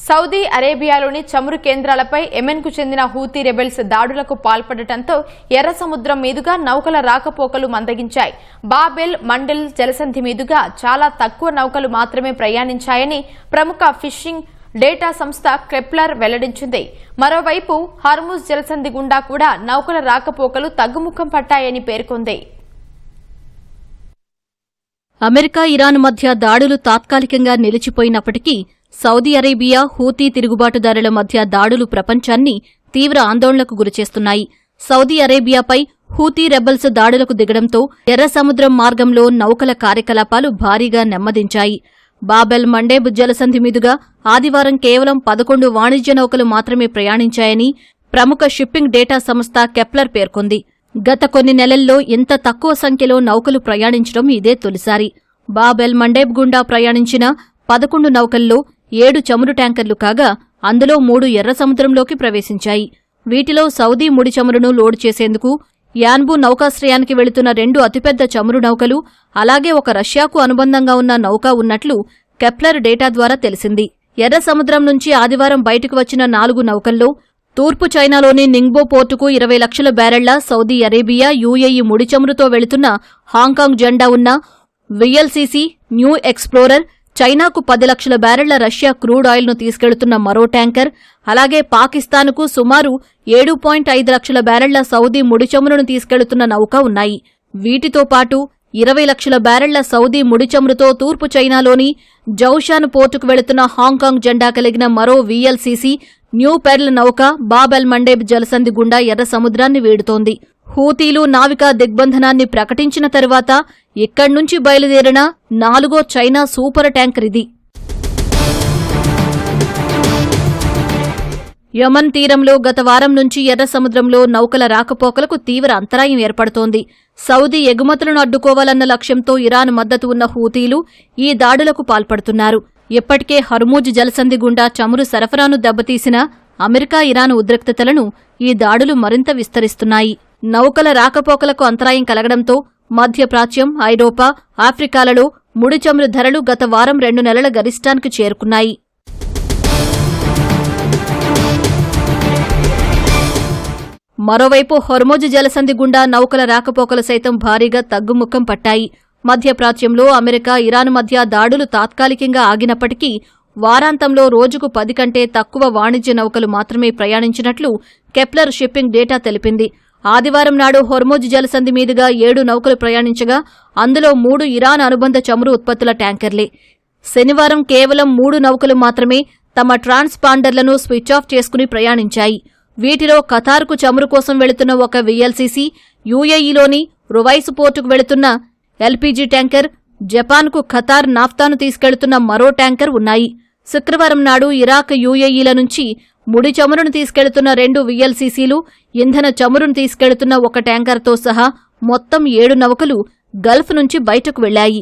Saudi అరేబియాలోని చమురు కేంద్రాలపై యెమెన్కు చెందిన Houthi rebels దాడులకు పాల్పడటంతో ఎర్ర సముద్రం మీదుగా నౌకల రాకపోకలు మందగించాయి. బాబెల్ మండెల్ జలసంధి మీదుగా చాలా తక్కువ నౌకలు మాత్రమే ప్రయాణించాయని ప్రముఖ ఫిషింగ్ డేటా సంస్థ కెప్లర్ వెల్లడించింది. మరోవైపు హార్ముజ్ జలసంధి గుండా కూడా నౌకల రాకపోకలు తగ్గుముఖం పట్టాయని పేర్కొంది. అమెరికా ఇరాన్ మధ్య దాడులు తాత్కాలికంగా నిలిచిపోయినప్పటికీ సౌదీ అరేబియా హూతీ తిరుగుబాటుదారుల మధ్య దాడులు ప్రపంచాన్ని తీవ్ర ఆందోళనకు గురిచేస్తున్నాయి. సౌదీ అరేబియాపై హూతీ రెబెల్స్ దాడులకు దిగడంతో ఎర్ర సముద్రం మార్గంలో నౌకల కార్యకలాపాలు భారీగా నెమ్మదించాయి. బాబెల్ మండేబ్ జలసంధి మీదుగా ఆదివారం కేవలం 11 వాణిజ్య నౌకలు మాత్రమే ప్రయాణించాయని ప్రముఖ షిప్పింగ్ డేటా సంస్థ కెప్లర్ పేర్కొంది. గత కొన్ని నెలల్లో ఇంత తక్కువ సంఖ్యలో నౌకలు ప్రయాణించడం ఇదే తొలిసారి. బాబెల్ మండేబ్ గుండా ప్రయాణించిన 11 నౌకల్లో 7 చమురు ట్యాంకర్లు కాగా అందులో 3 ఎర్ర సముద్రంలోకి ప్రవేశించాయి. వీటిలో సౌదీ ముడి చమురును లోడ్ చేసేందుకు యాన్బు నౌకాశ్రయానికి వెళుతున్న 2 అతిపెద్ద చమురు నౌకలు, అలాగే ఒక రష్యాకు అనుబంధంగా ఉన్న నౌక ఉన్నట్లు కెప్లర్ డేటా ద్వారా తెలిసింది. ఎర్ర సముద్రం నుంచి ఆదివారం బయటకు వచ్చిన 4 నౌకల్లో తూర్పు చైనాలోని నింగ్బో పోర్టుకు 20 లక్షల బ్యారెళ్ల సౌదీ అరేబియా, యుఏఈ ముడి చమురుతో వెళుతున్న హాంకాంగ్ జెండా ఉన్న విఎల్సీసీ న్యూ ఎక్స్ప్లోరర్, చైనాకు 10 లక్షల బ్యారెళ్ల రష్యా క్రూడ్ ఆయిల్ను తీసుకెళ్తున్న మరో ట్యాంకర్, అలాగే పాకిస్తాన్కు సుమారు 7.5 లక్షల బ్యారెళ్ల సౌదీ ముడి చమురును తీసుకెళ్తున్న నౌక ఉన్నాయి. వీటితో పాటు 20 లక్షల బ్యారెళ్ల సౌదీ ముడి చమురుతో తూర్పు చైనాలోని జౌషాన్ పోర్టుకు వెళుతున్న హాంకాంగ్ జెండా కలిగిన మరో విఎల్సీసీ న్యూ పెర్ల్ నౌక బాబెల్ మండేబ్ జలసంధి గుండా ఎర్ర సముద్రాన్ని వీడుతోంది. హూతీలు నావికా దిగ్బంధనాన్ని ప్రకటించిన తరువాత ఇక్కడ్నుంచి బయలుదేరిన 4వ చైనా సూపర్ ట్యాంకర్ ఇది. యమన్ తీరంలో గత వారం నుంచి ఎర్ర సముద్రంలో నౌకల రాకపోకలకు తీవ్ర అంతరాయం ఏర్పడుతోంది. సౌదీ ఎగుమతులను అడ్డుకోవాలన్న లక్ష్యంతో ఇరాన్ మద్దతు ఉన్న హూతీలు ఈ దాడులకు పాల్పడుతున్నారు. ఇప్పటికే హర్మూజ్ జలసంధి గుండా చమురు సరఫరాను దెబ్బతీసిన అమెరికా ఇరాన్ ఉద్రిక్తతలను ఈ దాడులు మరింత విస్తరిస్తున్నాయి. నౌకల రాకపోకలకు అంతరాయం కలగడంతో మధ్యప్రాచ్యం, ఐరోపా, ఆఫ్రికాలలో ముడి చమురు ధరలు గత వారం 2 నెలల గరిష్టానికి చేరుకున్నాయి. మరోవైపు హర్మూజ్ జలసంధి గుండా నౌకల రాకపోకలు సైతం భారీగా తగ్గుముఖం పట్టాయి. మధ్యప్రాచ్యంలో అమెరికా, ఇరాన్ మధ్య దాడులు తాత్కాలికంగా ఆగినప్పటికీ వారాంతంలో రోజుకు 10 కంటే తక్కువ వాణిజ్య నౌకలు మాత్రమే ప్రయాణించినట్లు కెప్లర్ షిప్పింగ్ డేటా తెలిపింది. ఆదివారం నాడు హర్మూజ్ జలసంధి మీదుగా 7 నౌకలు ప్రయాణించగా అందులో 3 ఇరాన్ అనుబంధ చమురు ఉత్పత్తుల ట్యాంకర్లే. శనివారం కేవలం 3 నౌకలు మాత్రమే తమ ట్రాన్స్పాండర్లను స్విచ్ ఆఫ్ చేసుకుని ప్రయాణించాయి. వీటిలో ఖతార్కు చమురు కోసం వెళుతున్న ఒక విఎల్సీసీ, యుఏఈలోని రువైస్ పోర్టుకు వెళుతున్న ఎల్పీజీ ట్యాంకర్, జపాన్కు ఖతార్ నాఫ్తాను తీసుకెళ్తున్న మరో ట్యాంకర్ ఉన్నాయి. శుక్రవారం నాడు ఇరాక్, యుఏఈల నుంచి ముడి చమురును తీసుకెళ్తున్న 2 విఎల్సీసీలు, ఇంధన చమురును తీసుకెళ్తున్న ఒక ట్యాంకర్తో సహా మొత్తం 7 నౌకలు గల్ఫ్ నుంచి బయటకు వెళ్లాయి.